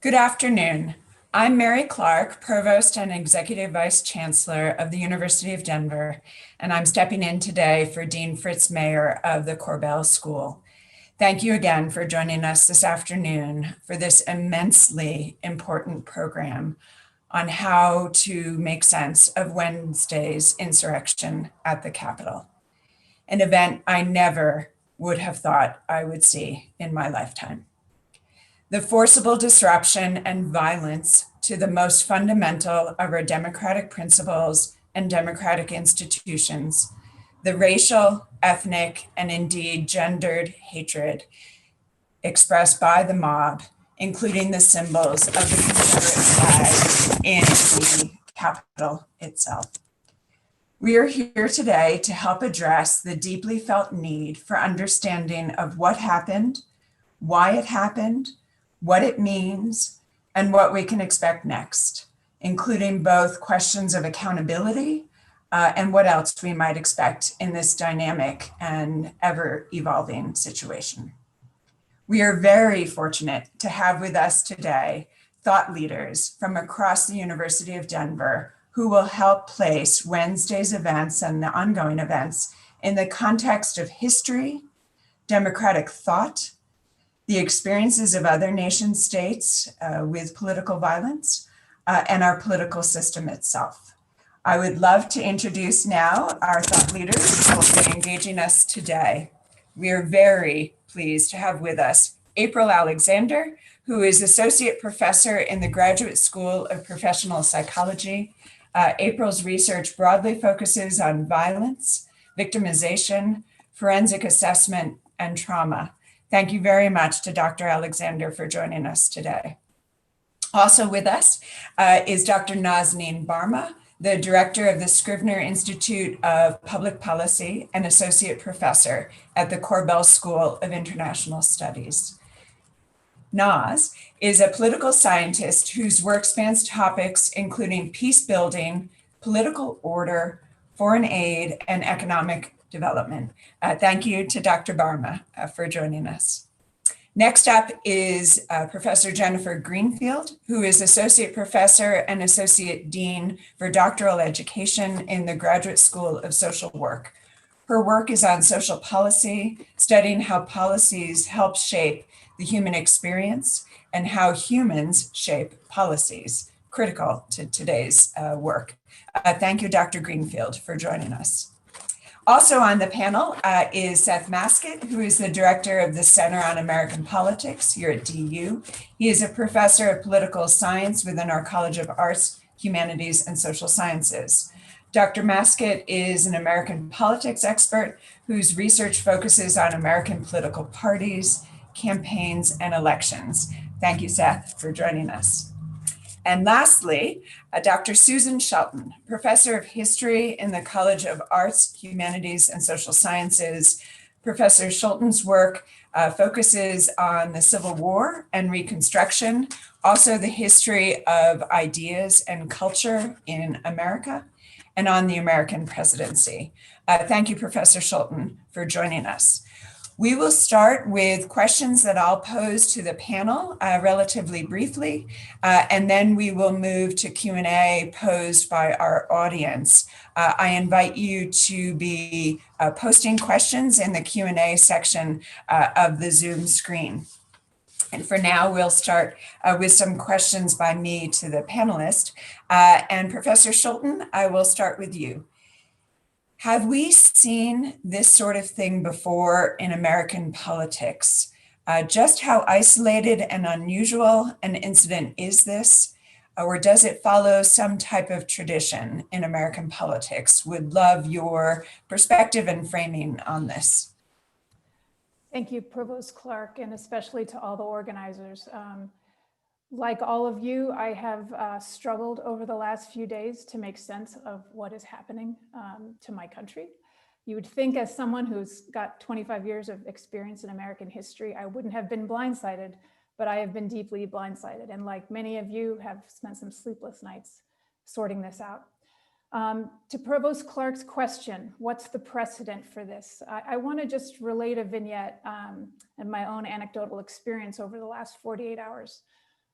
Good afternoon. I'm Mary Clark, Provost and Executive Vice Chancellor of the University of Denver, and I'm stepping in today for Dean Fritz Mayer of the Korbel School. Thank you again for joining us this afternoon for this immensely important program on how to make sense of Wednesday's insurrection at the Capitol, an event I never would have thought I would see in my lifetime. The forcible disruption and violence to the most fundamental of our democratic principles and democratic institutions, the racial, ethnic, and indeed gendered hatred expressed by the mob, including the symbols of the Confederate flag in the Capitol itself. We are here today to help address the deeply felt need for understanding of what happened, why it happened, what it means, and what we can expect next, including both questions of accountability and what else we might expect in this dynamic and ever-evolving situation. We are very fortunate to have with us today thought leaders from across the University of Denver who will help place Wednesday's events and the ongoing events in the context of history, democratic thought, the experiences of other nation states with political violence, and our political system itself. I would love to introduce now our thought leaders who will be engaging us today. We are very pleased to have with us April Alexander, who is Associate Professor in the Graduate School of Professional Psychology. April's research broadly focuses on violence, victimization, forensic assessment, and trauma. Thank you very much to Dr. Alexander for joining us today. Also with us is Dr. Nazneen Barma, the Director of the Scrivener Institute of Public Policy and Associate Professor at the Korbel School of International Studies. Naz is a political scientist whose work spans topics including peace building, political order, foreign aid, and economic development. Thank you to Dr. Barma for joining us. Next up is Professor Jennifer Greenfield, who is Associate Professor and Associate Dean for Doctoral Education in the Graduate School of Social Work. Her work is on social policy, studying how policies help shape the human experience and how humans shape policies, critical to today's work. Thank you, Dr. Greenfield, for joining us. Also on the panel is Seth Maskett, who is the director of the Center on American Politics here at DU. He is a professor of political science within our College of Arts, Humanities, and Social Sciences. Dr. Maskett is an American politics expert whose research focuses on American political parties, campaigns, and elections. Thank you, Seth, for joining us. And lastly, Dr. Susan Shelton, professor of history in the College of Arts, Humanities, and Social Sciences. Professor Shelton's work focuses on the Civil War and Reconstruction, also the history of ideas and culture in America, and on the American presidency. Thank you, Professor Shelton, for joining us. We will start with questions that I'll pose to the panel relatively briefly, and then we will move to Q&A posed by our audience. I invite you to be posting questions in the Q&A section of the Zoom screen. And for now, we'll start with some questions by me to the panelist. And Professor Shelton, I will start with you. Have we seen this sort of thing before in American politics? Just how isolated and unusual an incident is this? Or does it follow some type of tradition in American politics? Would love your perspective and framing on this. Thank you, Provost Clark, and especially to all the organizers. Like all of you, I have struggled over the last few days to make sense of what is happening to my country. You would think, as someone who's got 25 years of experience in American history, I wouldn't have been blindsided, but I have been deeply blindsided. And like many of you, have spent some sleepless nights sorting this out. To Provost Clark's question, what's the precedent for this? I want to just relate a vignette and my own anecdotal experience over the last 48 hours.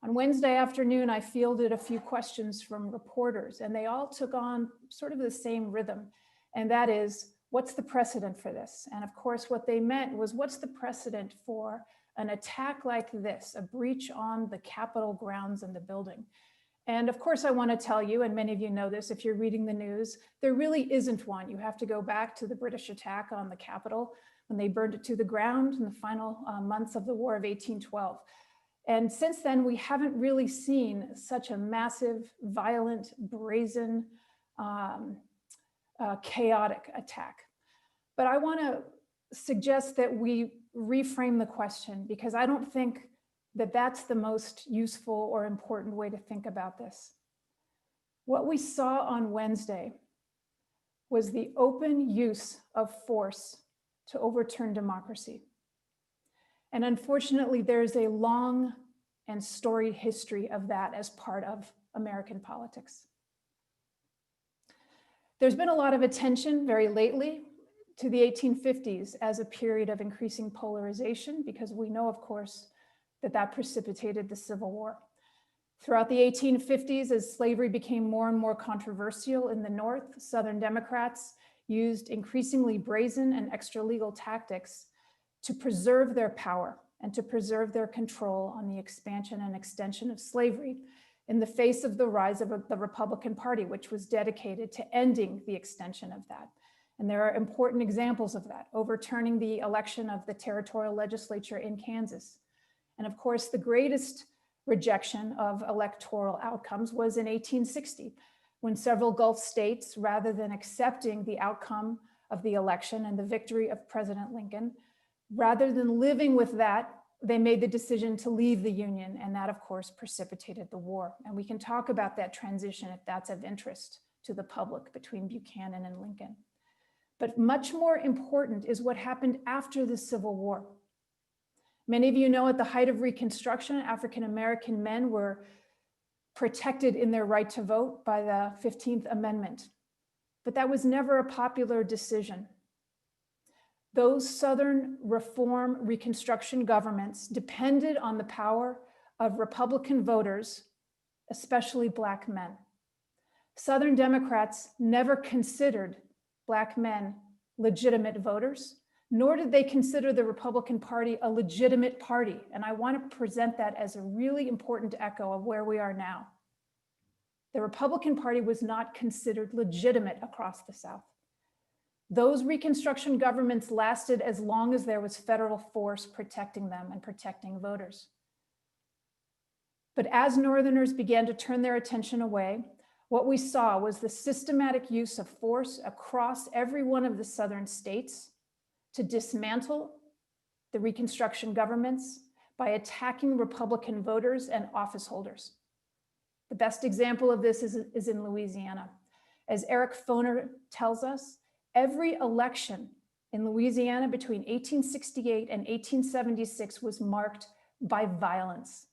On Wednesday afternoon, I fielded a few questions from reporters, and they all took on sort of the same rhythm. And that is, what's the precedent for this? And of course, what they meant was, what's the precedent for an attack like this, a breach on the Capitol grounds and the building? And of course, I want to tell you, and many of you know this if you're reading the news, there really isn't one. You have to go back to the British attack on the Capitol when they burned it to the ground in the final months of the War of 1812. And since then, we haven't really seen such a massive, violent, brazen, chaotic attack. But I want to suggest that we reframe the question, because I don't think that that's the most useful or important way to think about this. What we saw on Wednesday was the open use of force to overturn democracy. And unfortunately, there's a long and storied history of that as part of American politics. There's been a lot of attention very lately to the 1850s as a period of increasing polarization, because we know, of course, that that precipitated the Civil War. Throughout the 1850s, as slavery became more and more controversial in the North, Southern Democrats used increasingly brazen and extra-legal tactics to preserve their power and to preserve their control on the expansion and extension of slavery in the face of the rise of the Republican Party, which was dedicated to ending the extension of that. And there are important examples of that, overturning the election of the territorial legislature in Kansas. And of course, the greatest rejection of electoral outcomes was in 1860, when several Gulf states, rather than accepting the outcome of the election and the victory of President Lincoln, rather than living with that, they made the decision to leave the Union, and that, of course, precipitated the war. And we can talk about that transition if that's of interest to the public between Buchanan and Lincoln. But much more important is what happened after the Civil War. Many of you know, at the height of Reconstruction, African-American men were protected in their right to vote by the 15th Amendment. But that was never a popular decision. Those Southern reform Reconstruction governments depended on the power of Republican voters, especially Black men. Southern Democrats never considered Black men legitimate voters, nor did they consider the Republican Party a legitimate party. And I want to present that as a really important echo of where we are now. The Republican Party was not considered legitimate across the South. Those Reconstruction governments lasted as long as there was federal force protecting them and protecting voters. But as Northerners began to turn their attention away, What we saw was the systematic use of force across every one of the southern states to dismantle the Reconstruction governments by attacking Republican voters and office holders. The best example of this is in Louisiana. As Eric Foner tells us, every election in Louisiana between 1868 and 1876 was marked by violence.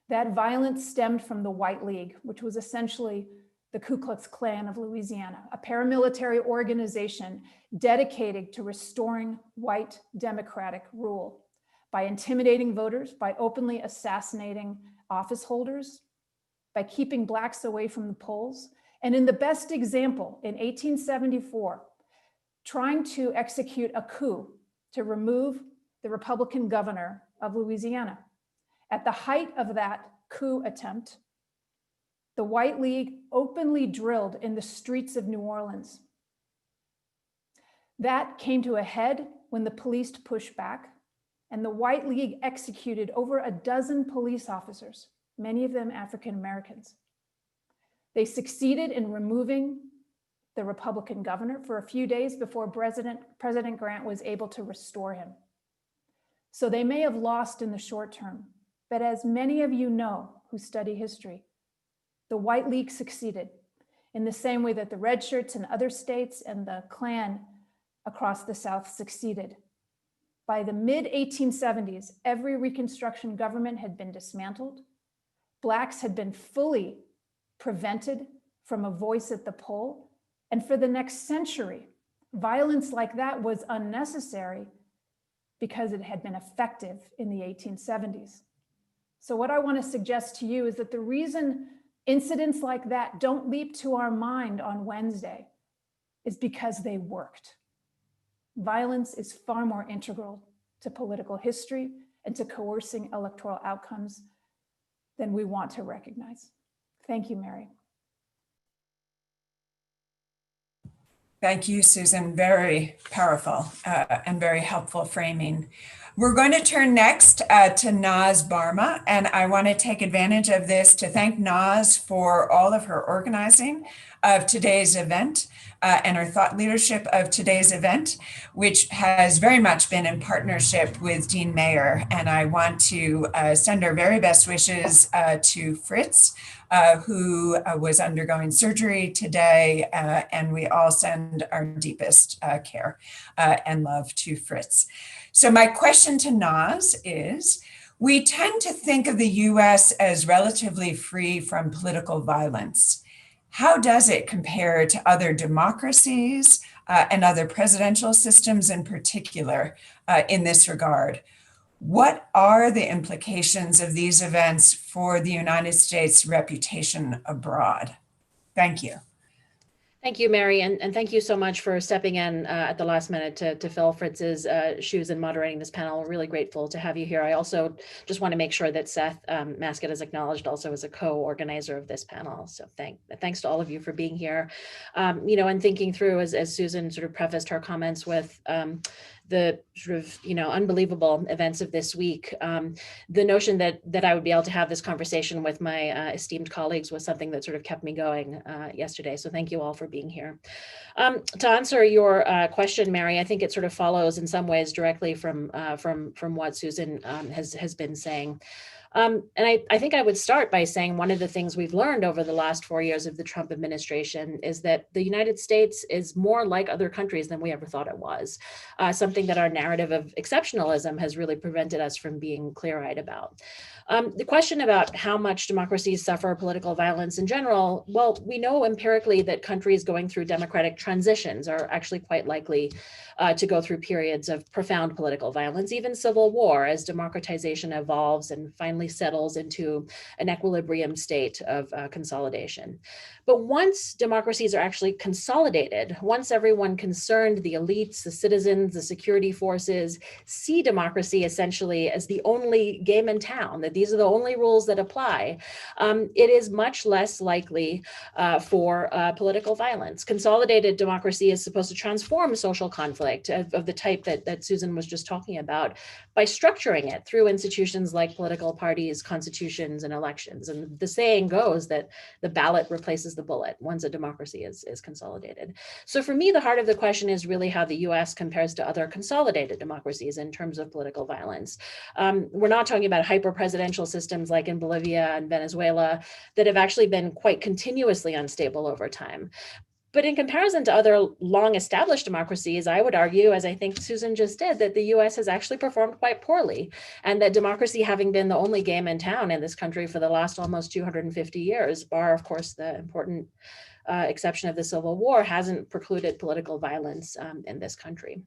That violence stemmed from the White League, which was essentially the Ku Klux Klan of Louisiana, a paramilitary organization dedicated to restoring white democratic rule by intimidating voters, by openly assassinating office holders, by keeping Blacks away from the polls, and in the best example, in 1874, trying to execute a coup to remove the Republican governor of Louisiana. At the height of that coup attempt, the White League openly drilled in the streets of New Orleans. That came to a head when the police pushed back, and the White League executed over a dozen police officers, many of them African Americans. They succeeded in removing the Republican governor for a few days before President Grant was able to restore him. So they may have lost in the short term, but as many of you know who study history, the White League succeeded in the same way that the Red Shirts in other states and the Klan across the South succeeded. By the mid-1870s, every Reconstruction government had been dismantled. Blacks had been fully prevented from a voice at the poll. And for the next century, violence like that was unnecessary because it had been effective in the 1870s. So what I want to suggest to you is that the reason incidents like that don't leap to our mind on Wednesday is because they worked. Violence is far more integral to political history and to coercing electoral outcomes than we want to recognize. Thank you, Mary. Thank you, Susan. Very powerful and very helpful framing. We're going to turn next to Naz Barma, and I want to take advantage of this to thank Naz for all of her organizing of today's event and her thought leadership of today's event, which has very much been in partnership with Dean Mayer. And I want to send our very best wishes to Fritz, who was undergoing surgery today, and we all send our deepest care and love to Fritz. So my question to Naz is, we tend to think of the US as relatively free from political violence. How does it compare to other democracies and other presidential systems in particular in this regard? What are the implications of these events for the United States' reputation abroad? Thank you. Thank you, Mary, and thank you so much for stepping in at the last minute to fill Fritz's shoes and moderating this panel. We're really grateful to have you here. I also just want to make sure that Seth Maskett is acknowledged also as a co-organizer of this panel. So thanks to all of you for being here. And thinking through, as Susan sort of prefaced her comments with the sort of, unbelievable events of this week. The notion that I would be able to have this conversation with my esteemed colleagues was something that sort of kept me going yesterday. So thank you all for being here. To answer your question, Mary, I think it sort of follows in some ways directly from what Susan has been saying. And I think I would start by saying one of the things we've learned over the last 4 years of the Trump administration is that the United States is more like other countries than we ever thought it was, something that our narrative of exceptionalism has really prevented us from being clear-eyed about. The question about how much democracies suffer political violence in general, well, we know empirically that countries going through democratic transitions are actually quite likely to go through periods of profound political violence, even civil war, as democratization evolves and finally settles into an equilibrium state of consolidation. But once democracies are actually consolidated, once everyone concerned, the elites, the citizens, the security forces, see democracy essentially as the only game in town, that these are the only rules that apply, it is much less likely for political violence. Consolidated democracy is supposed to transform social conflict of the type that Susan was just talking about by structuring it through institutions like political parties parties, constitutions, and elections. And the saying goes that the ballot replaces the bullet once a democracy is consolidated. So for me, the heart of the question is really how the US compares to other consolidated democracies in terms of political violence. We're not talking about hyper-presidential systems like in Bolivia and Venezuela that have actually been quite continuously unstable over time. But in comparison to other long-established democracies, I would argue, as I think Susan just did, that the US has actually performed quite poorly, and that democracy, having been the only game in town in this country for the last almost 250 years, bar, of course, the important exception of the Civil War, hasn't precluded political violence in this country.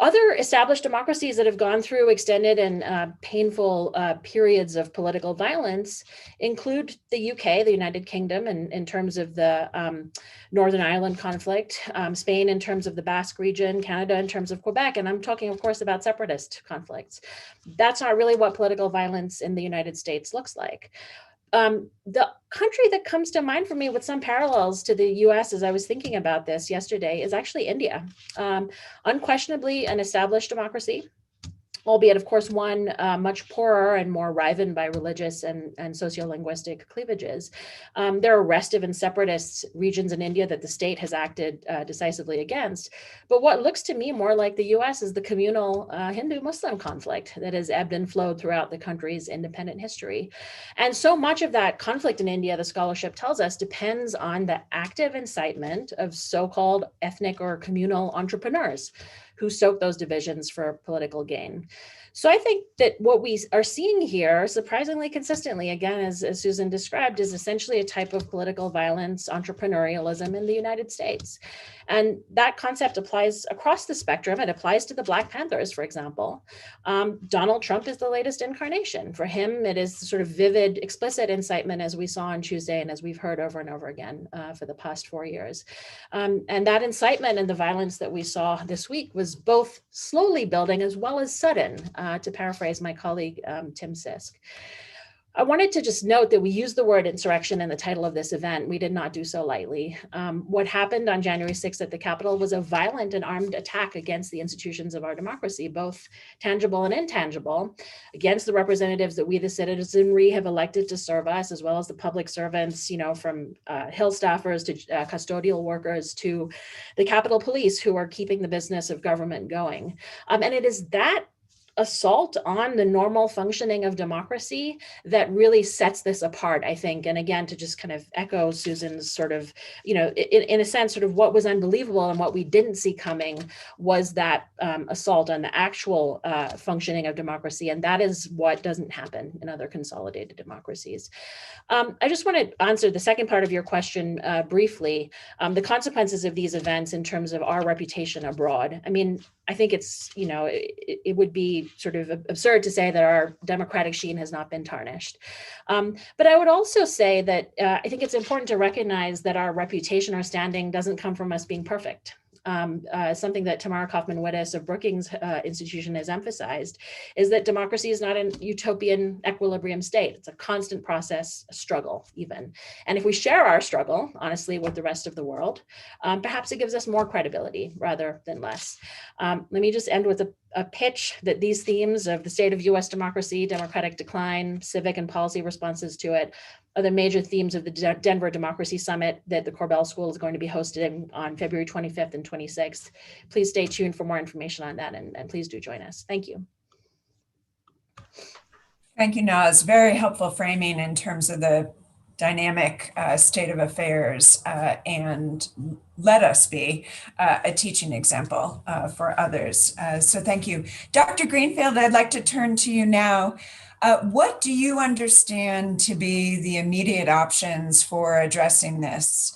Other established democracies that have gone through extended and painful periods of political violence include the UK, the United Kingdom, in terms of the Northern Ireland conflict, Spain in terms of the Basque region, Canada in terms of Quebec, and I'm talking, of course, about separatist conflicts. That's not really what political violence in the United States looks like. The country that comes to mind for me with some parallels to the US as I was thinking about this yesterday is actually India. Unquestionably an established democracy, albeit, of course, one much poorer and more riven by religious and sociolinguistic cleavages. There are restive and separatist regions in India that the state has acted decisively against. But what looks to me more like the US is the communal Hindu-Muslim conflict that has ebbed and flowed throughout the country's independent history. And so much of that conflict in India, the scholarship tells us, depends on the active incitement of so-called ethnic or communal entrepreneurs who soak those divisions for political gain. So I think that what we are seeing here, surprisingly consistently, again, as Susan described, is essentially a type of political violence, entrepreneurialism in the United States. And that concept applies across the spectrum. It applies to the Black Panthers, for example. Donald Trump is the latest incarnation. For him, it is sort of vivid, explicit incitement, as we saw on Tuesday and as we've heard over and over again for the past 4 years. And that incitement and the violence that we saw this week was both slowly building as well as sudden, to paraphrase my colleague, Tim Sisk. I wanted to just note that we used the word insurrection in the title of this event. We did not do so lightly. What happened on January 6th at the Capitol was a violent and armed attack against the institutions of our democracy, both tangible and intangible, against the representatives that we, the citizenry, have elected to serve us, as well as the public servants, from Hill staffers to custodial workers to the Capitol Police, who are keeping the business of government going. And it is that assault on the normal functioning of democracy that really sets this apart, I think. And again, to just kind of echo Susan's sort of, in a sense, sort of what was unbelievable and what we didn't see coming was that assault on the actual functioning of democracy. And that is what doesn't happen in other consolidated democracies. I just want to answer the second part of your question briefly, the consequences of these events in terms of our reputation abroad. I mean, I think it's, it would be sort of absurd to say that our democratic sheen has not been tarnished. But I would also say that I think it's important to recognize that our reputation, our standing doesn't come from us being perfect. Something that Tamara Kaufman-Wittes of Brookings Institution has emphasized is that democracy is not an utopian equilibrium state. It's a constant process, a struggle even. And if we share our struggle, honestly, with the rest of the world, perhaps it gives us more credibility rather than less. Let me just end with a pitch that these themes of the state of US democracy, democratic decline, civic and policy responses to it, are the major themes of the Denver Democracy Summit that the Korbel School is going to be hosting on February 25th and 26th. Please stay tuned for more information on that, and please do join us. Thank you. Thank you, Naz. Very helpful framing in terms of the dynamic state of affairs, and let us be a teaching example for others. So thank you. Dr. Greenfield, I'd like to turn to you now. What do you understand to be the immediate options for addressing this?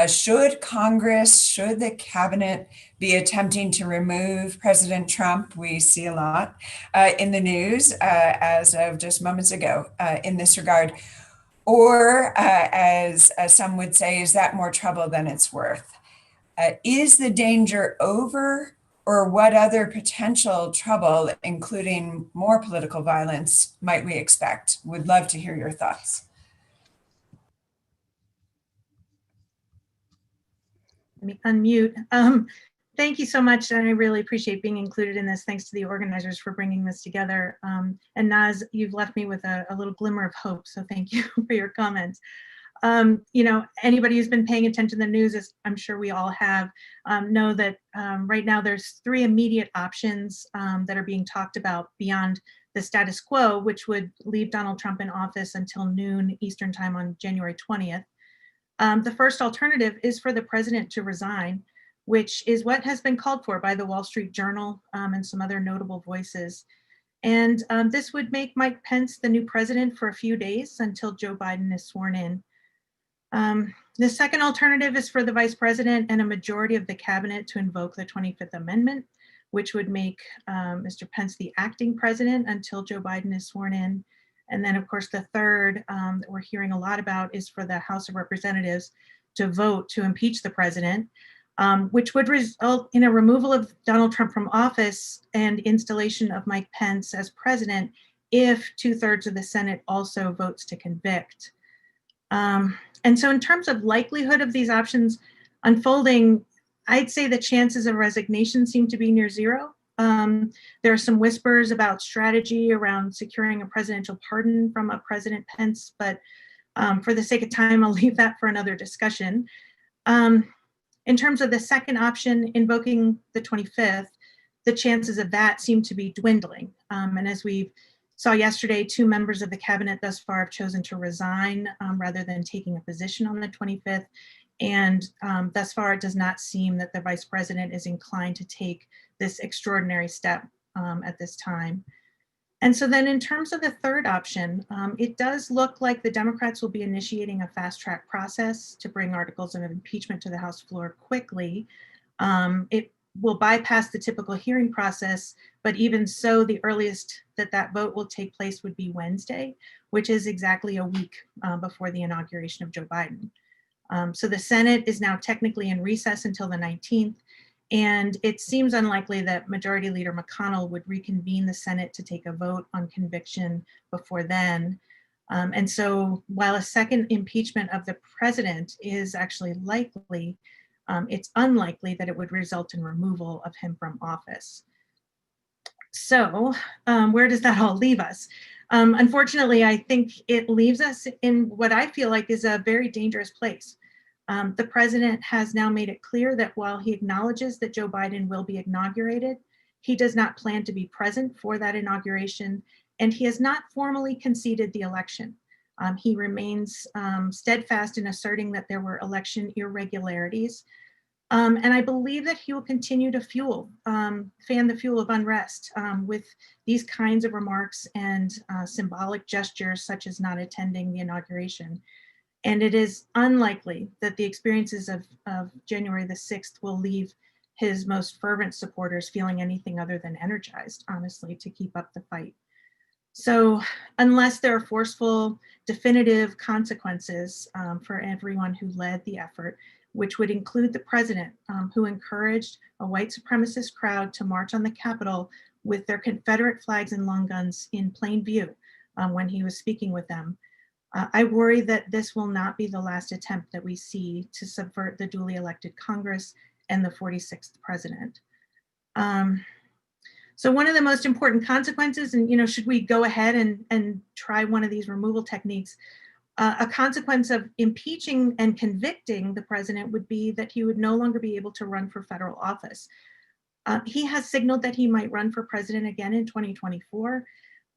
Should Congress, should the cabinet be attempting to remove President Trump? We see a lot in the news as of just moments ago in this regard. Or as some would say, is that more trouble than it's worth? Is the danger over? Or what other potential trouble, including more political violence, might we expect? Would love to hear your thoughts. Let me unmute. Thank you so much, and I really appreciate being included in this. Thanks to the organizers for bringing this together. And Naz, you've left me with a little glimmer of hope, so thank you for your comments. You know, anybody who's been paying attention to the news, as I'm sure we all have, know that right now there's 3 immediate options that are being talked about beyond the status quo, which would leave Donald Trump in office until noon Eastern time on January 20th. The first alternative is for the president to resign, which is what has been called for by the Wall Street Journal and some other notable voices. And this would make Mike Pence the new president for a few days until Joe Biden is sworn in. The second alternative is for the vice president and a majority of the cabinet to invoke the 25th Amendment, which would make Mr. Pence the acting president until Joe Biden is sworn in. And then, of course, the third that we're hearing a lot about is for the House of Representatives to vote to impeach the president, which would result in a removal of Donald Trump from office and installation of Mike Pence as president if 2/3 of the Senate also votes to convict. And so in terms of likelihood of these options unfolding, I'd say the chances of resignation seem to be near zero. There are some whispers about strategy around securing a presidential pardon from a President Pence, but for the sake of time, I'll leave that for another discussion. In terms of the second option, invoking the 25th, the chances of that seem to be dwindling. And as we saw yesterday, 2 members of the cabinet thus far have chosen to resign rather than taking a position on the 25th. And thus far, it does not seem that the vice president is inclined to take this extraordinary step at this time. And so then in terms of the third option, it does look like the Democrats will be initiating a fast track process to bring articles of impeachment to the House floor quickly. It will bypass the typical hearing process, but even so, the earliest that that vote will take place would be Wednesday, which is exactly a week before the inauguration of Joe Biden. So the Senate is now technically in recess until the 19th, and it seems unlikely that Majority Leader McConnell would reconvene the Senate to take a vote on conviction before then. And so while a second impeachment of the president is actually likely, it's unlikely that it would result in removal of him from office. So where does that all leave us? Unfortunately, I think it leaves us in what I feel like is a very dangerous place. The president has now made it clear that while he acknowledges that Joe Biden will be inaugurated, he does not plan to be present for that inauguration, and he has not formally conceded the election. He remains steadfast in asserting that there were election irregularities. And I believe that he will continue to fan the fuel of unrest with these kinds of remarks and symbolic gestures, such as not attending the inauguration. And it is unlikely that the experiences of January the 6th will leave his most fervent supporters feeling anything other than energized, honestly, to keep up the fight. So unless there are forceful, definitive consequences for everyone who led the effort, which would include the president, who encouraged a white supremacist crowd to march on the Capitol with their Confederate flags and long guns in plain view when he was speaking with them, I worry that this will not be the last attempt that we see to subvert the duly elected Congress and the 46th president. So one of the most important consequences, and should we go ahead and try one of these removal techniques, a consequence of impeaching and convicting the president would be that he would no longer be able to run for federal office. He has signaled that he might run for president again in 2024.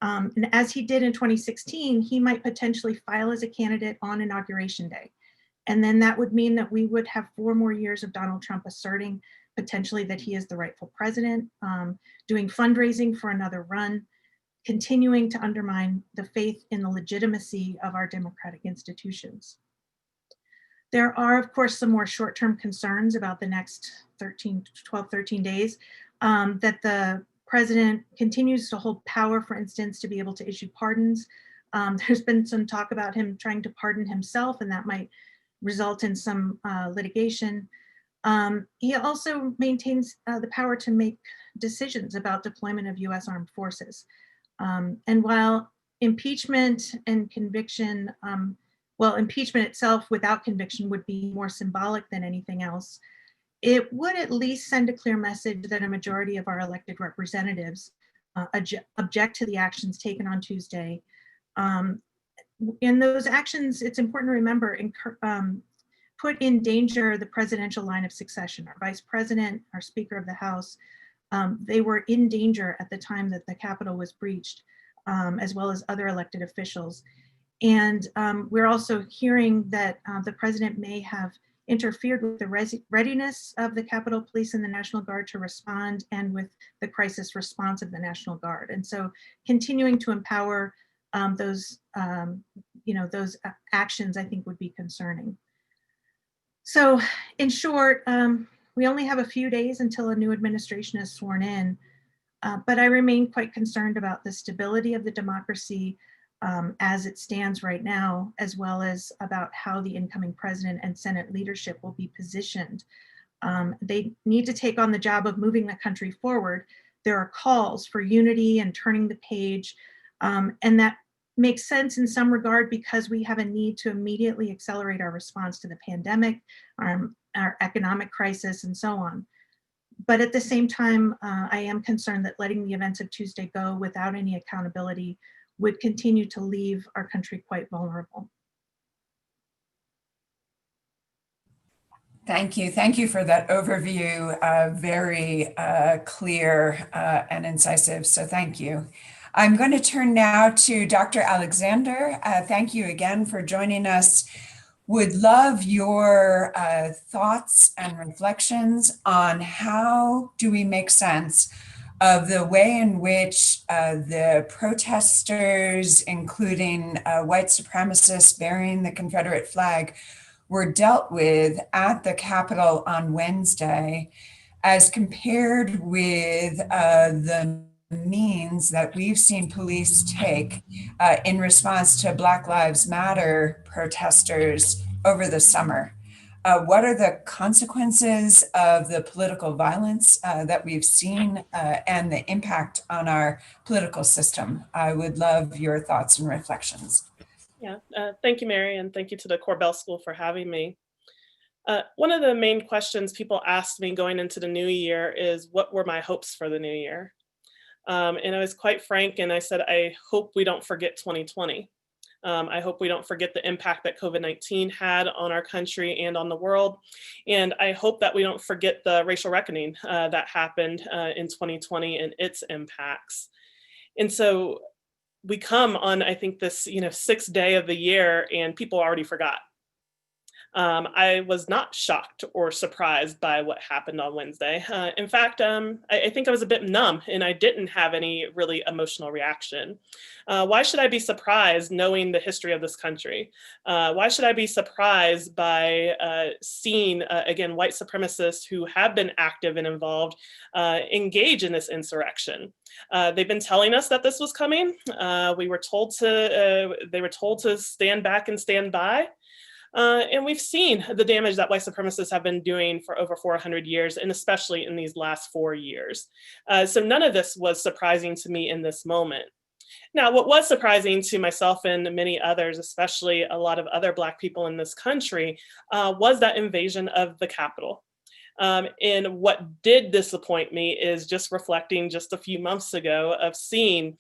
And as he did in 2016, he might potentially file as a candidate on Inauguration Day. And then that would mean that we would have 4 more years of Donald Trump asserting potentially that he is the rightful president, doing fundraising for another run, continuing to undermine the faith in the legitimacy of our democratic institutions. There are, of course, some more short-term concerns about the next 12, 13 days, that the president continues to hold power, for instance, to be able to issue pardons. There's been some talk about him trying to pardon himself, and that might result in some litigation. He also maintains the power to make decisions about deployment of US armed forces. And while impeachment and conviction, impeachment itself without conviction would be more symbolic than anything else, it would at least send a clear message that a majority of our elected representatives object to the actions taken on Tuesday. In those actions, it's important to remember, put in danger the presidential line of succession. Our vice president, our Speaker of the House, they were in danger at the time that the Capitol was breached, as well as other elected officials. And we're also hearing that the president may have interfered with the readiness of the Capitol Police and the National Guard to respond, and with the crisis response of the National Guard. And so continuing to empower those actions, I think, would be concerning. So in short, we only have a few days until a new administration is sworn in, but I remain quite concerned about the stability of the democracy as it stands right now, as well as about how the incoming president and Senate leadership will be positioned. They need to take on the job of moving the country forward. There are calls for unity and turning the page, and that makes sense in some regard because we have a need to immediately accelerate our response to the pandemic, our economic crisis, and so on. But at the same time, I am concerned that letting the events of Tuesday go without any accountability would continue to leave our country quite vulnerable. Thank you. Thank you for that overview. Very clear and incisive. So thank you. I'm going to turn now to Dr. Alexander. Thank you again for joining us. Would love your thoughts and reflections on how do we make sense of the way in which the protesters, including white supremacists bearing the Confederate flag, were dealt with at the Capitol on Wednesday, as compared with the means that we've seen police take in response to Black Lives Matter protesters over the summer. What are the consequences of the political violence that we've seen and the impact on our political system? I would love your thoughts and reflections. Yeah, thank you, Mary, and thank you to the Korbel School for having me. One of the main questions people asked me going into the new year is, what were my hopes for the new year? And I was quite frank, and I said, I hope we don't forget 2020. I hope we don't forget the impact that COVID-19 had on our country and on the world. And I hope that we don't forget the racial reckoning that happened in 2020 and its impacts. And so we come on, I think, this sixth day of the year, and people already forgot. I was not shocked or surprised by what happened on Wednesday. In fact, I think I was a bit numb, and I didn't have any really emotional reaction. Why should I be surprised knowing the history of this country? Why should I be surprised by seeing, again, white supremacists who have been active and involved engage in this insurrection? They've been telling us that this was coming. They were told to stand back and stand by. And we've seen the damage that white supremacists have been doing for over 400 years, and especially in these last 4 years. So none of this was surprising to me in this moment. Now, what was surprising to myself and many others, especially a lot of other Black people in this country, was that invasion of the Capitol. And what did disappoint me is just reflecting just a few months ago of seeing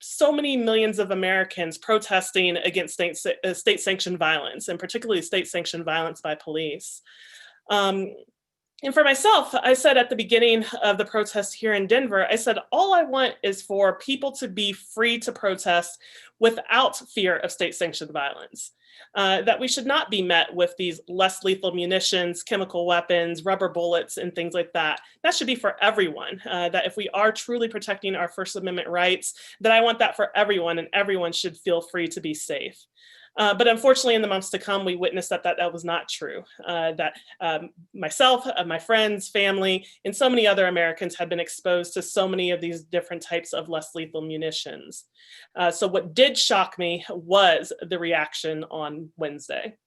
so many millions of Americans protesting against state-sanctioned violence, and particularly state-sanctioned violence by police. And for myself, I said at the beginning of the protest here in Denver, I said, all I want is for people to be free to protest without fear of state-sanctioned violence. That we should not be met with these less lethal munitions, chemical weapons, rubber bullets, and things like that. That should be for everyone. That if we are truly protecting our First Amendment rights, that I want that for everyone, and everyone should feel free to be safe. But unfortunately, in the months to come, we witnessed that was not true. That myself, my friends, family, and so many other Americans had been exposed to so many of these different types of less lethal munitions. So what did shock me was the reaction on Wednesday.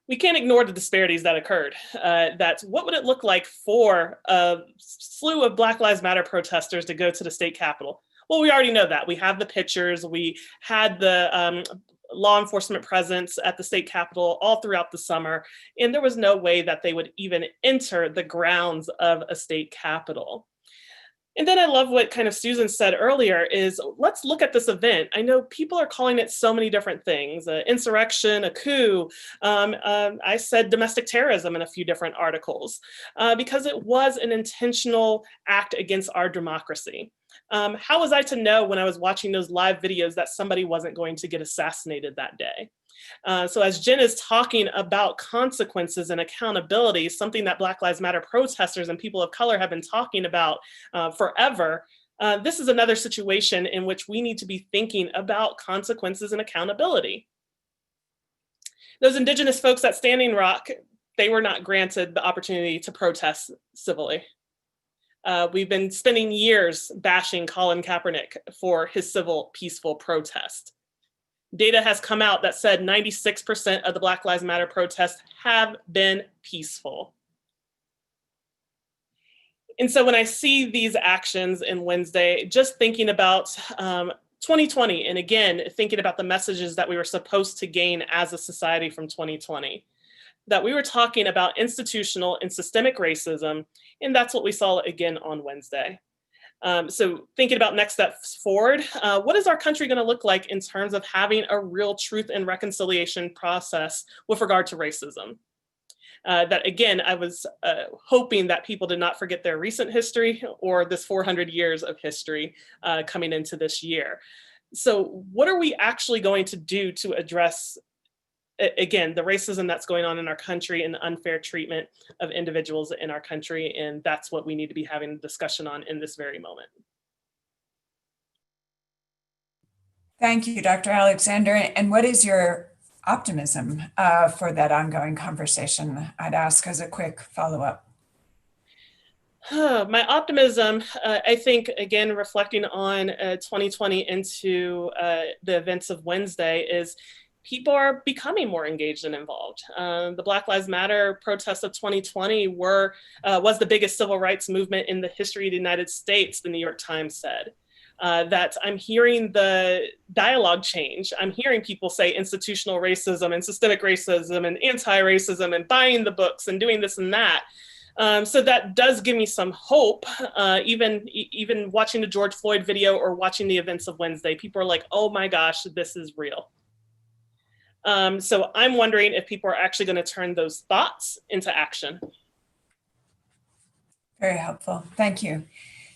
We can't ignore the disparities that occurred. That's what would it look like for a slew of Black Lives Matter protesters to go to the state capitol? Well, we already know that. We have the pictures. We had the law enforcement presence at the state capitol all throughout the summer, and there was no way that they would even enter the grounds of a state capitol. And then I love what kind of Susan said earlier is, let's look at this event. I know people are calling it so many different things, insurrection, a coup. I said domestic terrorism in a few different articles because it was an intentional act against our democracy. How was I to know when I was watching those live videos that somebody wasn't going to get assassinated that day? So as Jen is talking about consequences and accountability, something that Black Lives Matter protesters and people of color have been talking about forever, this is another situation in which we need to be thinking about consequences and accountability. Those Indigenous folks at Standing Rock, they were not granted the opportunity to protest civilly. We've been spending years bashing Colin Kaepernick for his civil, peaceful protest. Data has come out that said 96% of the Black Lives Matter protests have been peaceful. And so when I see these actions in Wednesday, just thinking about 2020, and again, thinking about the messages that we were supposed to gain as a society from 2020, that we were talking about institutional and systemic racism, and that's what we saw again on Wednesday. So thinking about next steps forward, what is our country going to look like in terms of having a real truth and reconciliation process with regard to racism? That again, I was hoping that people did not forget their recent history or this 400 years of history coming into this year. So what are we actually going to do to address, again, the racism that's going on in our country and the unfair treatment of individuals in our country? And that's what we need to be having a discussion on in this very moment. Thank you, Dr. Alexander. And what is your optimism for that ongoing conversation? I'd ask as a quick follow-up. My optimism, I think, again, reflecting on 2020 into the events of Wednesday, is people are becoming more engaged and involved. The Black Lives Matter protests of 2020 was the biggest civil rights movement in the history of the United States, the New York Times said. That I'm hearing the dialogue change. I'm hearing people say institutional racism and systemic racism and anti-racism and buying the books and doing this and that. So that does give me some hope. Even watching the George Floyd video or watching the events of Wednesday, people are like, oh my gosh, this is real. So I'm wondering if people are actually going to turn those thoughts into action. Very helpful. Thank you.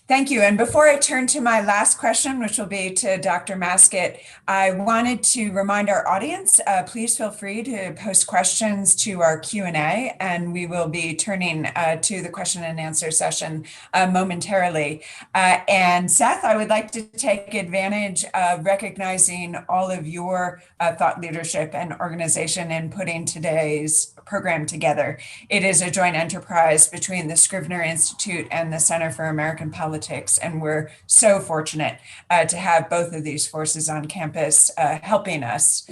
Thank you. And before I turn to my last question, which will be to Dr. Maskett, I wanted to remind our audience, please feel free to post questions to our Q&A, and we will be turning to the question and answer session momentarily. And Seth, I would like to take advantage of recognizing all of your thought leadership and organization in putting today's program together. It is a joint enterprise between the Scrivener Institute and the Center for American Politics, and we're so fortunate to have both of these forces on campus helping us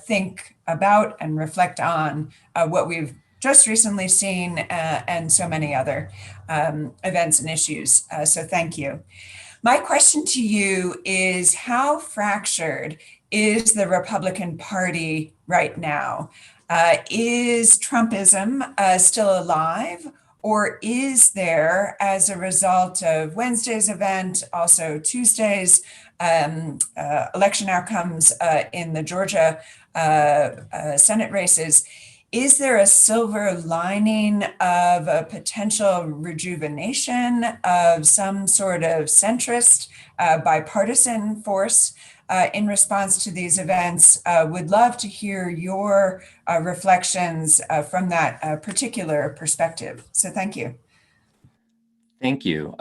think about and reflect on what we've just recently seen and so many other events and issues. So thank you. My question to you is, how fractured is the Republican Party right now? Is Trumpism still alive, or is there, as a result of Wednesday's event, also Tuesday's election outcomes in the Georgia Senate races, is there a silver lining of a potential rejuvenation of some sort of centrist bipartisan force in response to these events? Would love to hear your reflections from that particular perspective. So thank you. Thank you.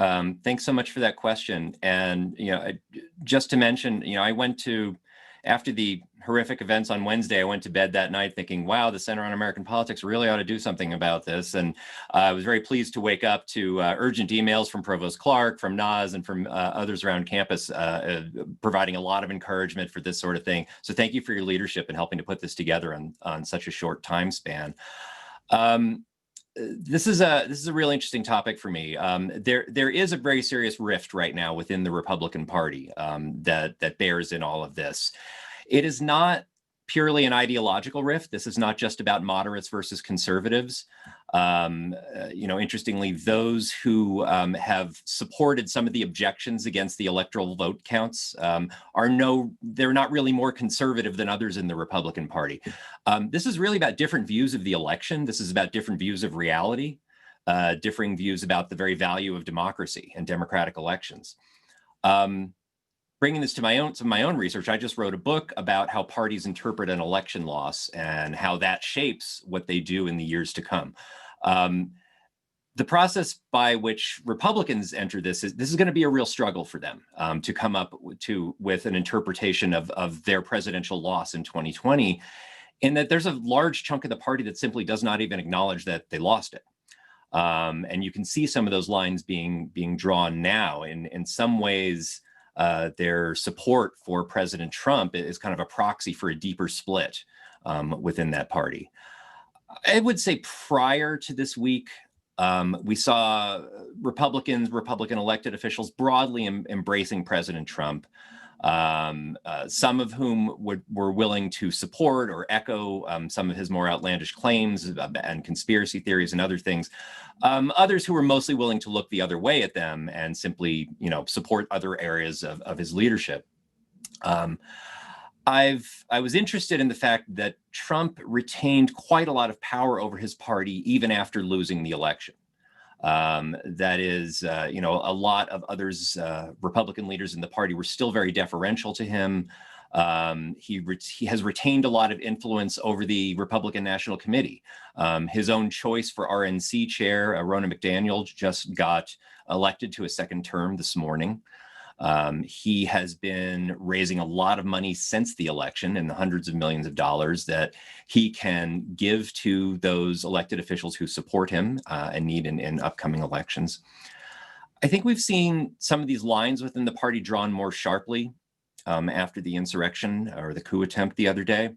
Thanks so much for that question. And, just to mention, I went to, after the horrific events on Wednesday, I went to bed that night thinking, wow, the Center on American Politics really ought to do something about this. And I was very pleased to wake up to urgent emails from Provost Clark, from Naz, and from others around campus, providing a lot of encouragement for this sort of thing. So thank you for your leadership in helping to put this together on such a short time span. This is a really interesting topic for me. There is a very serious rift right now within the Republican Party that bears in all of this. It is not purely an ideological rift. This is not just about moderates versus conservatives. Interestingly, those who have supported some of the objections against the electoral vote counts they're not really more conservative than others in the Republican Party. This is really about different views of the election. This is about different views of reality, differing views about the very value of democracy and democratic elections. Bringing this to my own research, I just wrote a book about how parties interpret an election loss and how that shapes what they do in the years to come. The process by which Republicans enter this is going to be a real struggle for them to come up with an interpretation of their presidential loss in 2020, in that there's a large chunk of the party that simply does not even acknowledge that they lost it. And you can see some of those lines being drawn now. In some ways, their support for President Trump is kind of a proxy for a deeper split within that party. I would say prior to this week, we saw Republican elected officials broadly embracing President Trump, some of whom were willing to support or echo some of his more outlandish claims and conspiracy theories and other things. Others who were mostly willing to look the other way at them and simply, support other areas of his leadership. I was interested in the fact that Trump retained quite a lot of power over his party even after losing the election. That is, a lot of others, Republican leaders in the party were still very deferential to him. He has retained a lot of influence over the Republican National Committee. His own choice for RNC chair, Ronna McDaniel, just got elected to a second term this morning. He has been raising a lot of money since the election, in the hundreds of millions of dollars that he can give to those elected officials who support him and need in upcoming elections. I think we've seen some of these lines within the party drawn more sharply after the insurrection or the coup attempt the other day.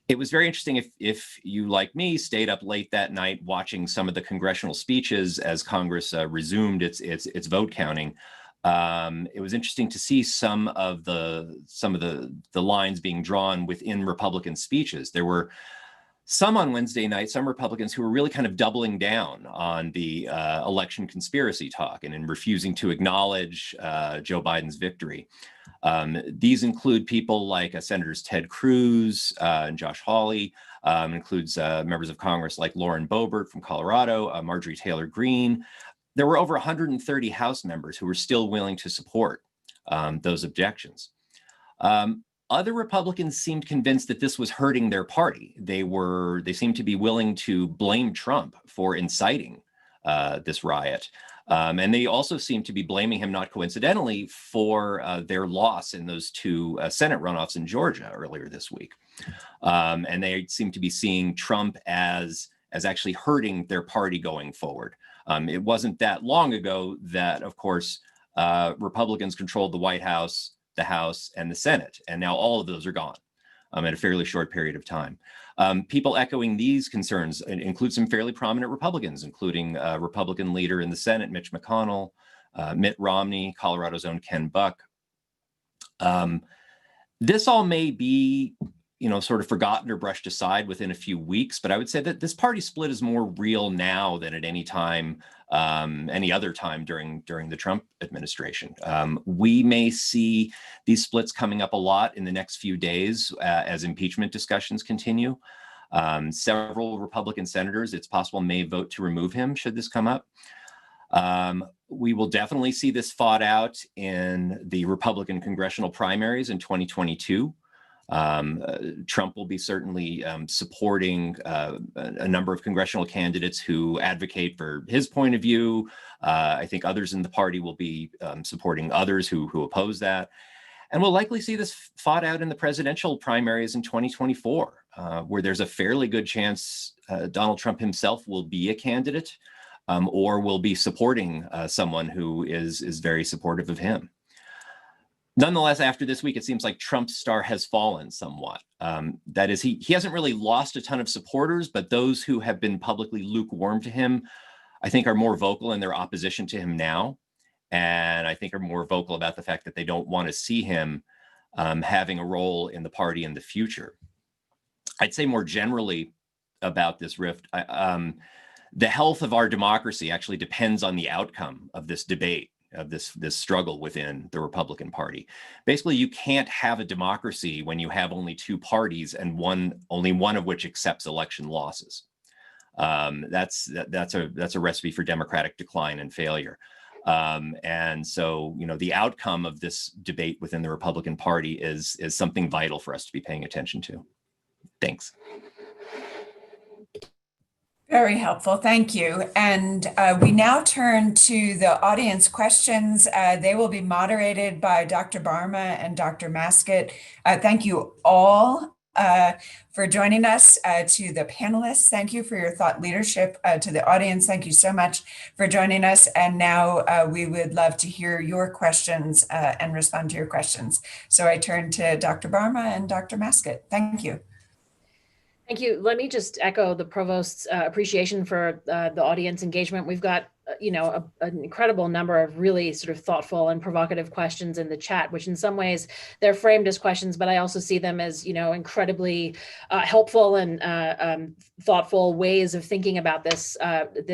It was very interesting if you, like me, stayed up late that night watching some of the congressional speeches as Congress resumed its vote counting. It was interesting to see some of the lines being drawn within Republican speeches. There were some on Wednesday night, some Republicans who were really kind of doubling down on the election conspiracy talk and in refusing to acknowledge Joe Biden's victory. These include people like Senators Ted Cruz and Josh Hawley, includes members of Congress like Lauren Boebert from Colorado, Marjorie Taylor Greene. There were over 130 House members who were still willing to support those objections. Other Republicans seemed convinced that this was hurting their party. They seemed to be willing to blame Trump for inciting this riot. And they also seem to be blaming him, not coincidentally, for their loss in those two Senate runoffs in Georgia earlier this week. And they seem to be seeing Trump as actually hurting their party going forward. It wasn't that long ago that, of course, Republicans controlled the White House, the House, and the Senate, and now all of those are gone in a fairly short period of time. People echoing these concerns include some fairly prominent Republicans, including Republican leader in the Senate, Mitch McConnell, Mitt Romney, Colorado's own Ken Buck. This all may be, sort of forgotten or brushed aside within a few weeks, but I would say that this party split is more real now than at any time, any other time during the Trump administration. We may see these splits coming up a lot in the next few days as impeachment discussions continue. Several Republican senators, it's possible, may vote to remove him should this come up. We will definitely see this fought out in the Republican congressional primaries in 2022. Trump will be certainly supporting a number of congressional candidates who advocate for his point of view. I think others in the party will be supporting others who oppose that. And we'll likely see this fought out in the presidential primaries in 2024, where there's a fairly good chance Donald Trump himself will be a candidate or will be supporting someone who is very supportive of him. Nonetheless, after this week, it seems like Trump's star has fallen somewhat. That is, he hasn't really lost a ton of supporters, but those who have been publicly lukewarm to him, I think, are more vocal in their opposition to him now. And I think are more vocal about the fact that they don't want to see him having a role in the party in the future. I'd say more generally about this rift, the health of our democracy actually depends on the outcome of this debate, of this struggle within the Republican Party. Basically, you can't have a democracy when you have only two parties and only one of which accepts election losses. That's a recipe for democratic decline and failure. And so, the outcome of this debate within the Republican Party is something vital for us to be paying attention to. Thanks. Very helpful, thank you. And we now turn to the audience questions. They will be moderated by Dr. Barma and Dr. Maskett. Thank you all for joining us. To the panelists, thank you for your thought leadership. To the audience, thank you so much for joining us. And now we would love to hear your questions and respond to your questions. So I turn to Dr. Barma and Dr. Maskett. Thank you. Thank you. Let me just echo the provost's appreciation for the audience engagement. We've got, an incredible number of really sort of thoughtful and provocative questions in the chat, which in some ways they're framed as questions, but I also see them as, incredibly helpful and thoughtful ways of thinking about this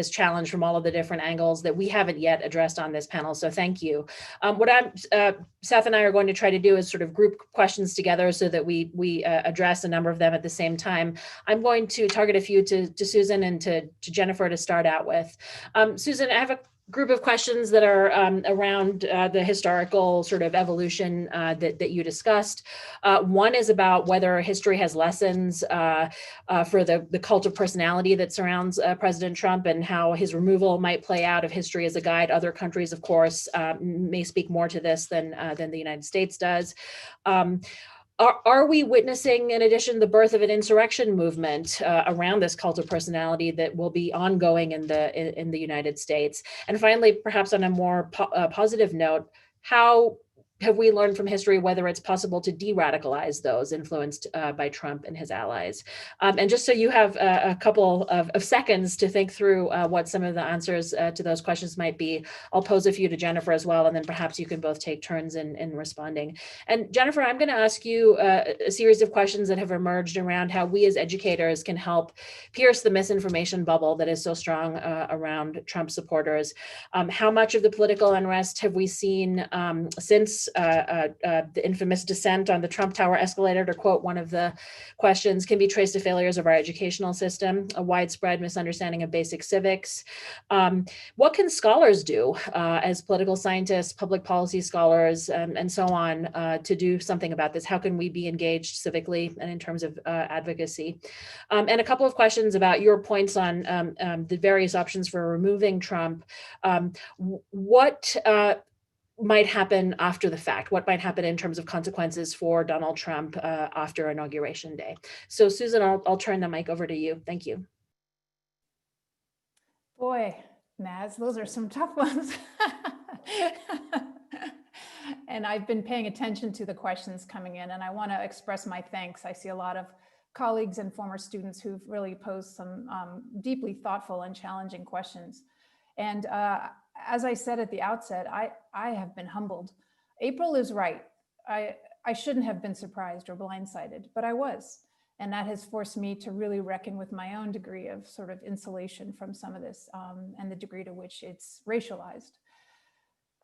challenge from all of the different angles that we haven't yet addressed on this panel. So thank you. Seth and I are going to try to do is sort of group questions together so that we address a number of them at the same time. I'm going to target a few to Susan and to Jennifer to start out with. Susan, I have a group of questions that are around the historical sort of evolution that you discussed. One is about whether history has lessons for the cult of personality that surrounds President Trump and how his removal might play out of history as a guide. Other countries, of course, may speak more to this than the United States does. Are we witnessing, in addition, the birth of an insurrection movement around this cult of personality that will be ongoing in the United States? And finally, perhaps on a more positive note, how have we learned from history whether it's possible to de-radicalize those influenced by Trump and his allies? And just so you have a couple of seconds to think through what some of the answers to those questions might be, I'll pose a few to Jennifer as well, and then perhaps you can both take turns in responding. And Jennifer, I'm going to ask you a series of questions that have emerged around how we as educators can help pierce the misinformation bubble that is so strong around Trump supporters. How much of the political unrest have we seen since the infamous descent on the Trump Tower escalator, to quote one of the questions, can be traced to failures of our educational system, a widespread misunderstanding of basic civics. What can scholars do as political scientists, public policy scholars, and so on to do something about this? How can we be engaged civically and in terms of advocacy? And a couple of questions about your points on the various options for removing Trump. What might happen after the fact? What might happen in terms of consequences for Donald Trump after Inauguration Day? So Susan, I'll turn the mic over to you. Thank you. Boy, Naz, those are some tough ones. And I've been paying attention to the questions coming in, and I want to express my thanks. I see a lot of colleagues and former students who've really posed some deeply thoughtful and challenging questions. And as I said at the outset, I have been humbled. April is right. I shouldn't have been surprised or blindsided, but I was. And that has forced me to really reckon with my own degree of sort of insulation from some of this and the degree to which it's racialized.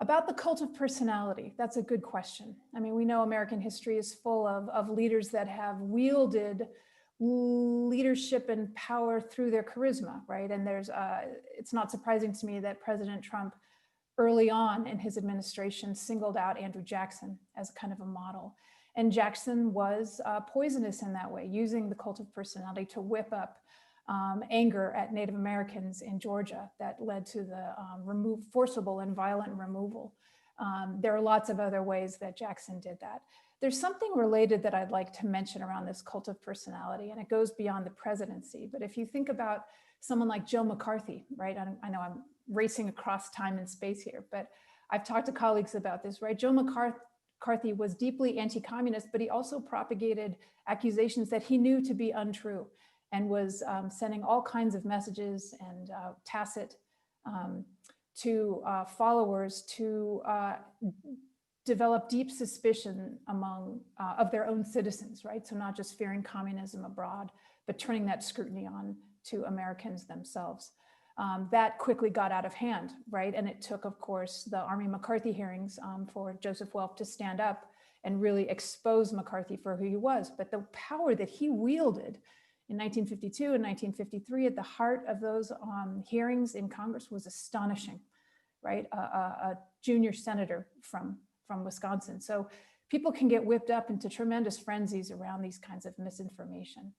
About the cult of personality, that's a good question. I mean, we know American history is full of leaders that have wielded leadership and power through their charisma, right? And it's not surprising to me that President Trump early on in his administration singled out Andrew Jackson as kind of a model. And Jackson was poisonous in that way, using the cult of personality to whip up anger at Native Americans in Georgia that led to the forcible and violent removal. There are lots of other ways that Jackson did that. There's something related that I'd like to mention around this cult of personality, and it goes beyond the presidency. But if you think about someone like Joe McCarthy, right? I know I'm racing across time and space here, but I've talked to colleagues about this, right? Joe McCarthy was deeply anti-communist, but he also propagated accusations that he knew to be untrue and was sending all kinds of messages and tacit to followers to develop deep suspicion among of their own citizens, right? So not just fearing communism abroad, but turning that scrutiny on to Americans themselves. That quickly got out of hand, right? And it took, of course, the Army McCarthy hearings for Joseph Welch to stand up and really expose McCarthy for who he was. But the power that he wielded in 1952 and 1953 at the heart of those hearings in Congress was astonishing, right? A junior senator from Wisconsin. So people can get whipped up into tremendous frenzies around these kinds of misinformation.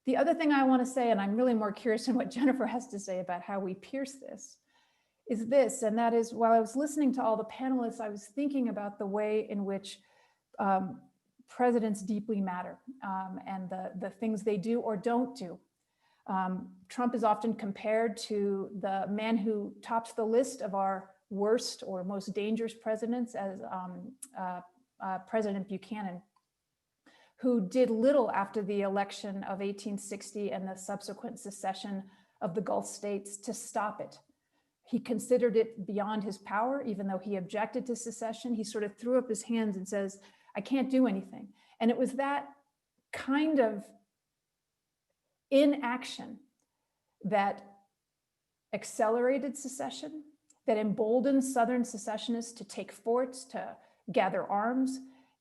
The other thing I want to say, and I'm really more curious in what Jennifer has to say about how we pierce this, is this, and that is, while I was listening to all the panelists, I was thinking about the way in which presidents deeply matter and the things they do or don't do. Trump is often compared to the man who tops the list of our worst or most dangerous presidents as President Buchanan, who did little after the election of 1860 and the subsequent secession of the Gulf states to stop it. He considered it beyond his power, even though he objected to secession. He sort of threw up his hands and says, I can't do anything. And it was that kind of inaction that accelerated secession, that emboldened Southern secessionists to take forts, to gather arms,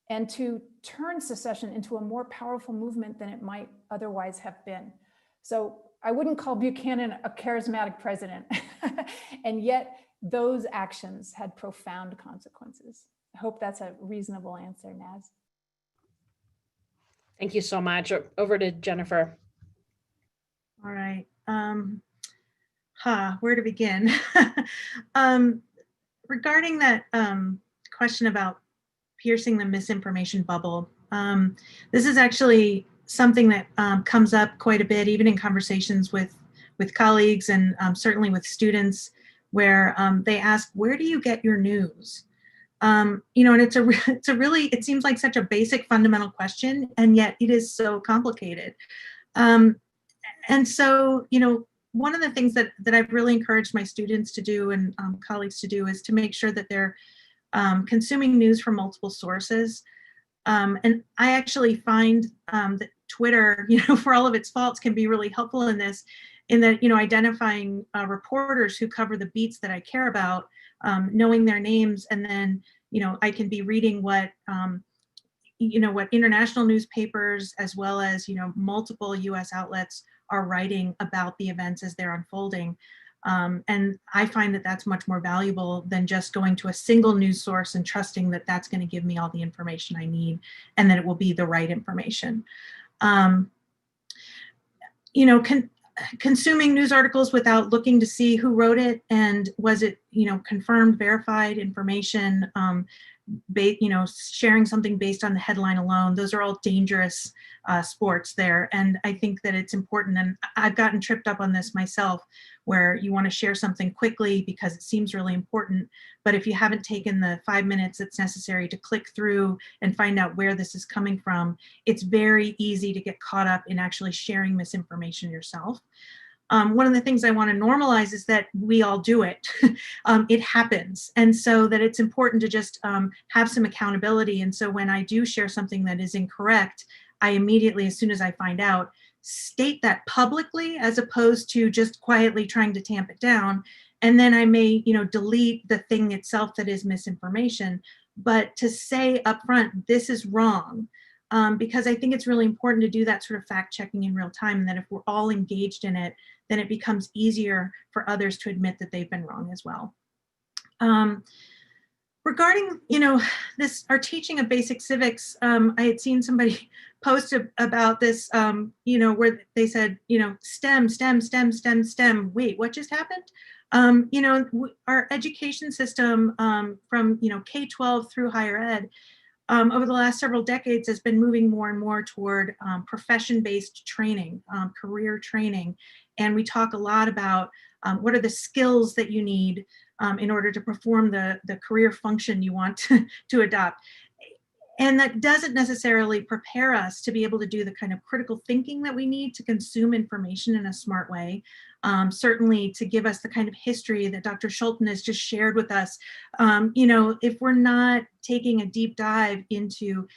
and to turn secession into a more powerful movement than it might otherwise have been. So I wouldn't call Buchanan a charismatic president, and yet those actions had profound consequences. I hope that's a reasonable answer, Naz. Thank you so much. Over to Jennifer. All right. Where to begin? Regarding that question about piercing the misinformation bubble, this is actually something that comes up quite a bit, even in conversations with colleagues and certainly with students, where they ask, where do you get your news? And it's a really, it seems like such a basic fundamental question, and yet it is so complicated. And so, one of the things that I've really encouraged my students to do and colleagues to do is to make sure that they're consuming news from multiple sources. And I actually find that Twitter, for all of its faults, can be really helpful in this, in that, identifying reporters who cover the beats that I care about, knowing their names, and then, I can be reading what international newspapers, as well as, multiple US outlets are writing about the events as they're unfolding. And I find that that's much more valuable than just going to a single news source and trusting that that's going to give me all the information I need and that it will be the right information. Consuming news articles without looking to see who wrote it and was it, confirmed, verified information, sharing something based on the headline alone, those are all dangerous sports there. And I think that it's important, and I've gotten tripped up on this myself, where you want to share something quickly because it seems really important, but if you haven't taken the 5 minutes that's necessary to click through and find out where this is coming from, it's very easy to get caught up in actually sharing misinformation yourself. One of the things I want to normalize is that we all do it. It happens. And so that it's important to just have some accountability. And so when I do share something that is incorrect, I immediately, as soon as I find out, state that publicly, as opposed to just quietly trying to tamp it down. And then I may, delete the thing itself that is misinformation, but to say upfront, this is wrong. Because I think it's really important to do that sort of fact checking in real time, and that if we're all engaged in it, then it becomes easier for others to admit that they've been wrong as well. Regarding, our teaching of basic civics, I had seen somebody post about this, where they said, STEM, STEM, STEM, STEM, STEM. Wait, what just happened? Our education system from, K-12 through higher ed, over the last several decades has been moving more and more toward profession-based training, career training. And we talk a lot about what are the skills that you need in order to perform the career function you want to adopt. And that doesn't necessarily prepare us to be able to do the kind of critical thinking that we need to consume information in a smart way. Certainly to give us the kind of history that Dr. Schulten has just shared with us. If we're not taking a deep dive into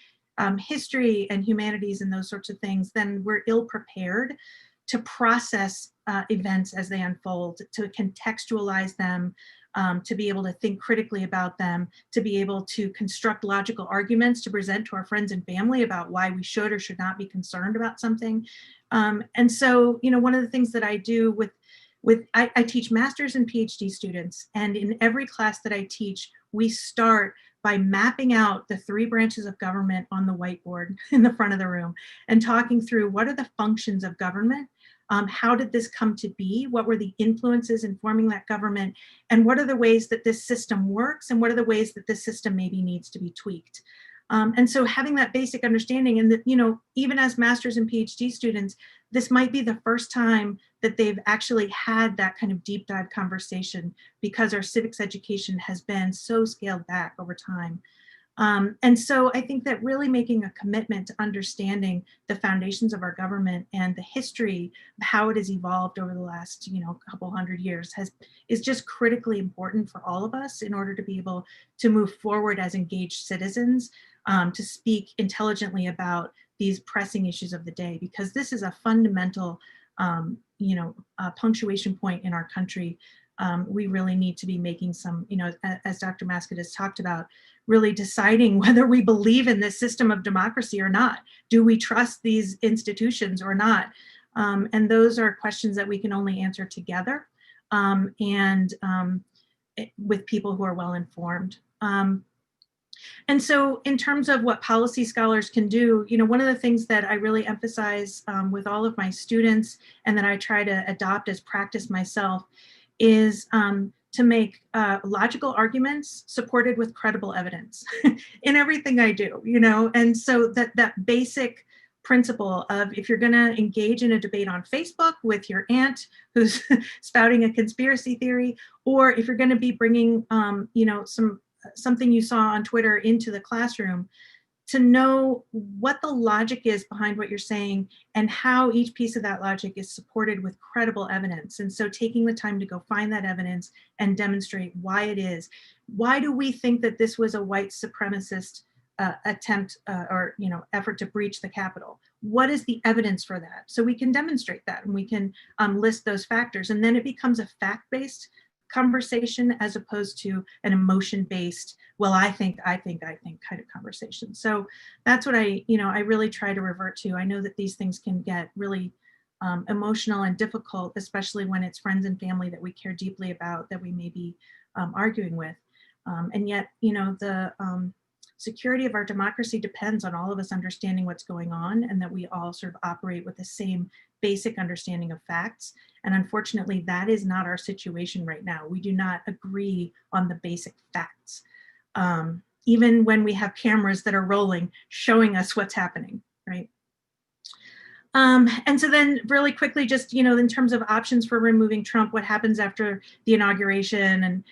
history and humanities and those sorts of things, then we're ill prepared to process events as they unfold, to contextualize them, to be able to think critically about them, to be able to construct logical arguments to present to our friends and family about why we should or should not be concerned about something. And so, one of the things that I do I teach master's and PhD students, and in every class that I teach, we start by mapping out the 3 branches of government on the whiteboard in the front of the room and talking through what are the functions of government. How did this come to be? What were the influences in forming that government? And what are the ways that this system works? And what are the ways that this system maybe needs to be tweaked? And so having that basic understanding, and that, even as master's and PhD students, this might be the first time that they've actually had that kind of deep dive conversation, because our civics education has been so scaled back over time. And so I think that really making a commitment to understanding the foundations of our government and the history of how it has evolved over the last, couple hundred years is just critically important for all of us in order to be able to move forward as engaged citizens, to speak intelligently about these pressing issues of the day, because this is a fundamental, punctuation point in our country. We really need to be making some, as Dr. Maskett has talked about, really deciding whether we believe in this system of democracy or not. Do we trust these institutions or not? And those are questions that we can only answer together, with people who are well informed. And so in terms of what policy scholars can do, one of the things that I really emphasize with all of my students, and that I try to adopt as practice myself, is to make logical arguments supported with credible evidence in everything I do, and so that basic principle of, if you're going to engage in a debate on Facebook with your aunt who's spouting a conspiracy theory, or if you're going to be bringing, something you saw on Twitter into the classroom, to know what the logic is behind what you're saying and how each piece of that logic is supported with credible evidence. And so taking the time to go find that evidence and demonstrate why it is. Why do we think that this was a white supremacist attempt or effort to breach the Capitol? What is the evidence for that? So we can demonstrate that, and we can list those factors, and then it becomes a fact-based conversation as opposed to an emotion-based, well, I think kind of conversation. So that's what I really try to revert to. I know that these things can get really emotional and difficult, especially when it's friends and family that we care deeply about, that we may be arguing with. And yet, the security of our democracy depends on all of us understanding what's going on, and that we all sort of operate with the same basic understanding of facts. And unfortunately, that is not our situation right now. We do not agree on the basic facts, even when we have cameras that are rolling, showing us what's happening, right? And so then really quickly, just, in terms of options for removing Trump, what happens after the inauguration and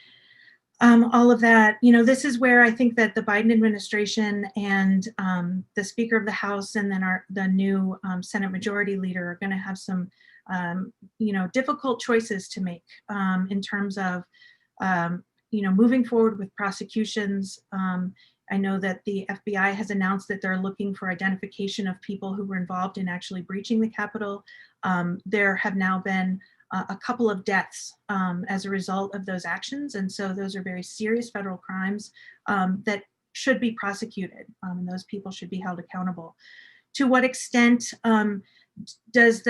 all of that, this is where I think that the Biden administration and the Speaker of the House, and then the new Senate Majority Leader, are going to have some, difficult choices to make in terms of, moving forward with prosecutions. I know that the FBI has announced that they're looking for identification of people who were involved in actually breaching the Capitol. There have now been a couple of deaths as a result of those actions. And so those are very serious federal crimes that should be prosecuted, and those people should be held accountable. To what extent does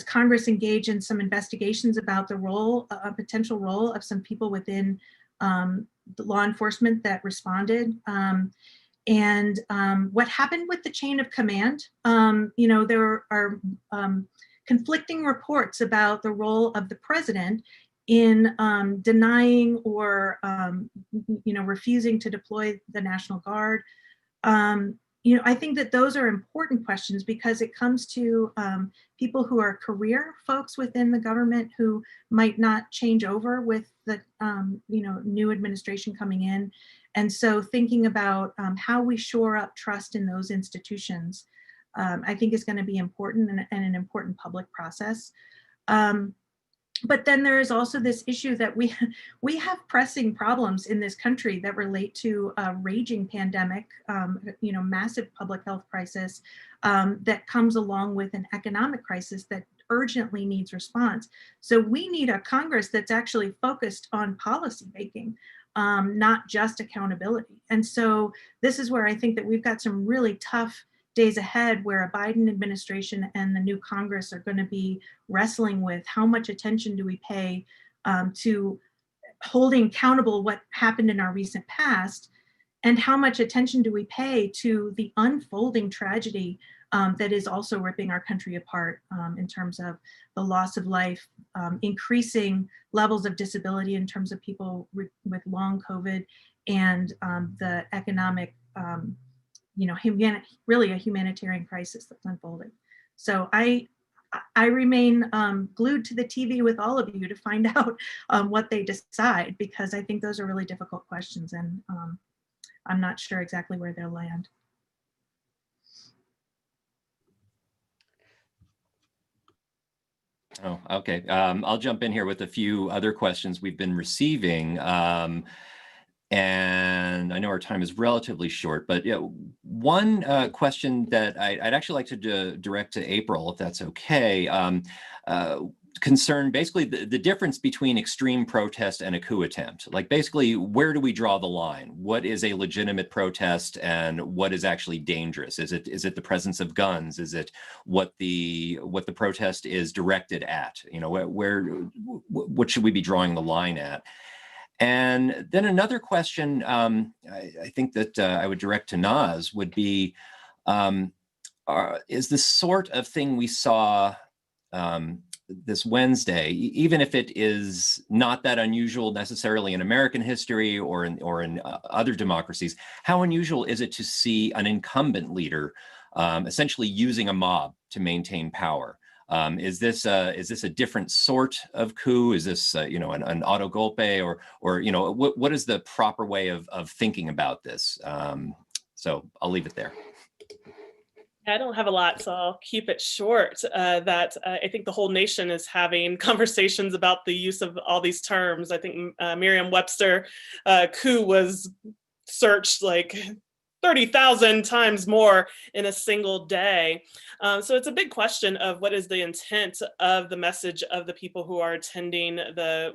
Congress engage in some investigations about the role, a potential role of some people within the law enforcement that responded? And what happened with the chain of command? There are conflicting reports about the role of the president in denying or refusing to deploy the National Guard. I think that those are important questions because it comes to people who are career folks within the government who might not change over with the new administration coming in. And so thinking about how we shore up trust in those institutions, I think is going to be important and an important public process. But then there is also this issue that we have pressing problems in this country that relate to a raging pandemic, massive public health crisis that comes along with an economic crisis that urgently needs response. So we need a Congress that's actually focused on policy making, not just accountability. And so this is where I think that we've got some really tough days ahead where a Biden administration and the new Congress are going to be wrestling with how much attention do we pay to holding accountable what happened in our recent past, and how much attention do we pay to the unfolding tragedy that is also ripping our country apart in terms of the loss of life, increasing levels of disability in terms of people with long COVID, and the economic really a humanitarian crisis that's unfolding. So I remain glued to the TV with all of you to find out what they decide, because I think those are really difficult questions, and I'm not sure exactly where they'll land. Oh, okay. I'll jump in here with a few other questions we've been receiving. And I know our time is relatively short, but one question that I'd actually like to direct to April, if that's okay, concern basically the difference between extreme protest and a coup attempt. Like, basically, where do we draw the line? What is a legitimate protest and what is actually dangerous? Is it the presence of guns? Is it what the protest is directed at? What should we be drawing the line at? And then another question I think that I would direct to Naz would be, is the sort of thing we saw this Wednesday, even if it is not that unusual necessarily in American history or in other democracies, how unusual is it to see an incumbent leader essentially using a mob to maintain power? Is this a different sort of coup? Is this an auto golpe, or what is the proper way of thinking about this? So I'll leave it there. I don't have a lot, so I'll keep it short. I think the whole nation is having conversations about the use of all these terms. I think Merriam-Webster coup was searched like 30,000 times more in a single day. So it's a big question of what is the intent of the message of the people who are attending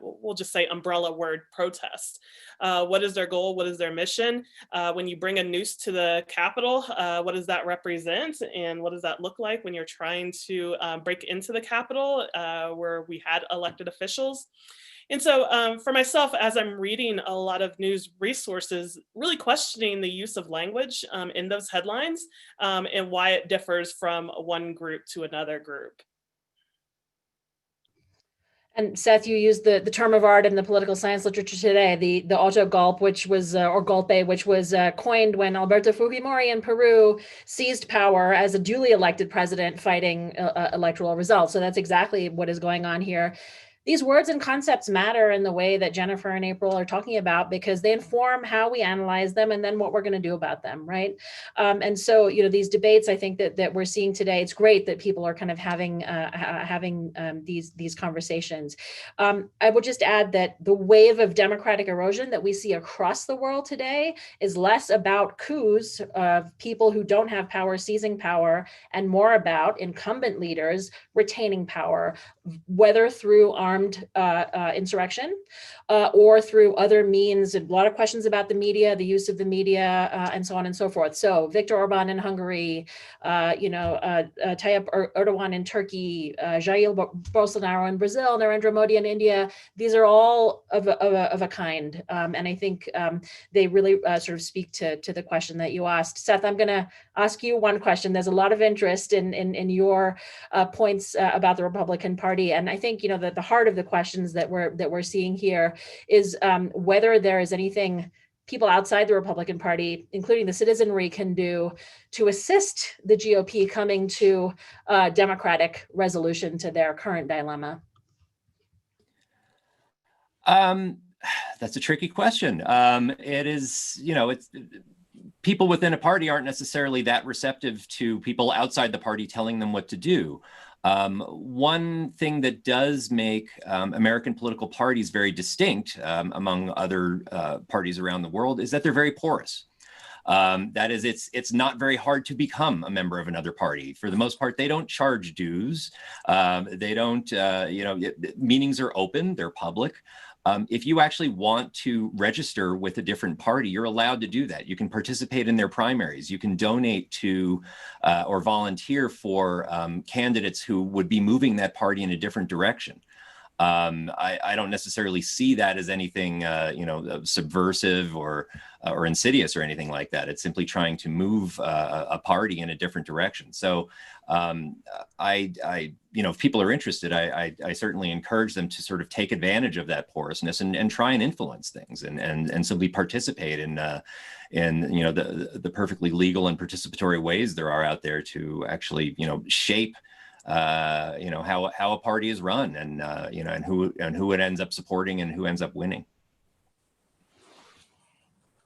we'll just say umbrella word protest. What is their goal? What is their mission? When you bring a noose to the Capitol, what does that represent? And what does that look like when you're trying to break into the Capitol where we had elected officials? And so for myself, as I'm reading a lot of news resources, really questioning the use of language in those headlines and why it differs from one group to another group. And Seth, you used the term of art in the political science literature today, the auto golpe, which was or golpe, which was coined when Alberto Fujimori in Peru seized power as a duly elected president, fighting electoral results. So that's exactly what is going on here. These words and concepts matter in the way that Jennifer and April are talking about, because they inform how we analyze them and then what we're going to do about them, right? And so, these debates, I think that we're seeing today, it's great that people are kind of having these conversations. I will just add that the wave of democratic erosion that we see across the world today is less about coups of people who don't have power seizing power, and more about incumbent leaders retaining power, whether through armed insurrection or through other means. A lot of questions about the media, the use of the media, and so on and so forth. So Viktor Orban in Hungary, Tayyip Erdogan in Turkey, Jair Bolsonaro in Brazil, Narendra Modi in India. These are all of a kind, and I think they really sort of speak to the question that you asked. Seth, I'm going to ask you one question. There's a lot of interest in your points about the Republican Party, and I think that the heart of the questions that we're seeing here is whether there is anything people outside the Republican Party, including the citizenry, can do to assist the GOP coming to a democratic resolution to their current dilemma? That's a tricky question. It is, it's people within a party aren't necessarily that receptive to people outside the party telling them what to do. One thing that does make American political parties very distinct among other parties around the world is that they're very porous. That is, it's not very hard to become a member of another party. For the most part, they don't charge dues. They don't, meetings are open, they're public. If you actually want to register with a different party, you're allowed to do that. You can participate in their primaries. You can donate to or volunteer for candidates who would be moving that party in a different direction. I don't necessarily see that as anything, subversive or insidious or anything like that. It's simply trying to move a party in a different direction. So, if people are interested, I certainly encourage them to sort of take advantage of that porousness and try and influence things and simply participate in the perfectly legal and participatory ways there are out there to actually shape how a party is run and who it ends up supporting and who ends up winning.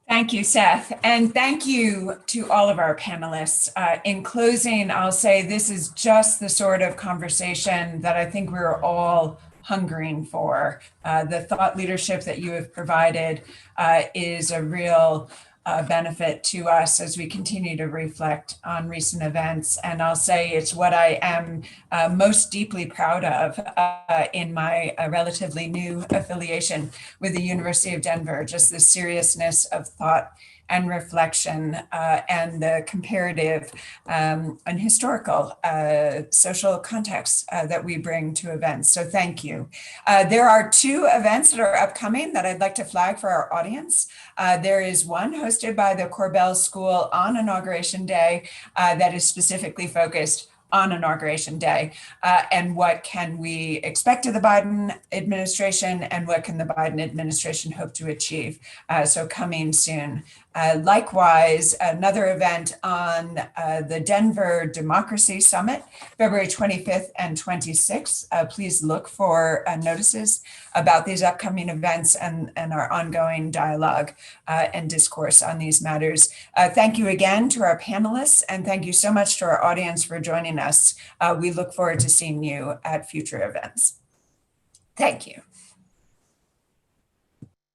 Thank you, Seth. And thank you to all of our panelists. In closing, I'll say this is just the sort of conversation that I think we're all hungering for. The thought leadership that you have provided is a real benefit to us as we continue to reflect on recent events. And I'll say it's what I am most deeply proud of in my relatively new affiliation with the University of Denver, just the seriousness of thought and reflection and the comparative and historical social context that we bring to events. So thank you. There are 2 events that are upcoming that I'd like to flag for our audience. There is one hosted by the Korbel School on Inauguration Day that is specifically focused on Inauguration Day and what can we expect of the Biden administration and what can the Biden administration hope to achieve. So coming soon. Likewise, another event on the Denver Democracy Summit, February 25th and 26th. Please look for notices about these upcoming events and our ongoing dialogue and discourse on these matters. Thank you again to our panelists, and thank you so much to our audience for joining us. We look forward to seeing you at future events. Thank you.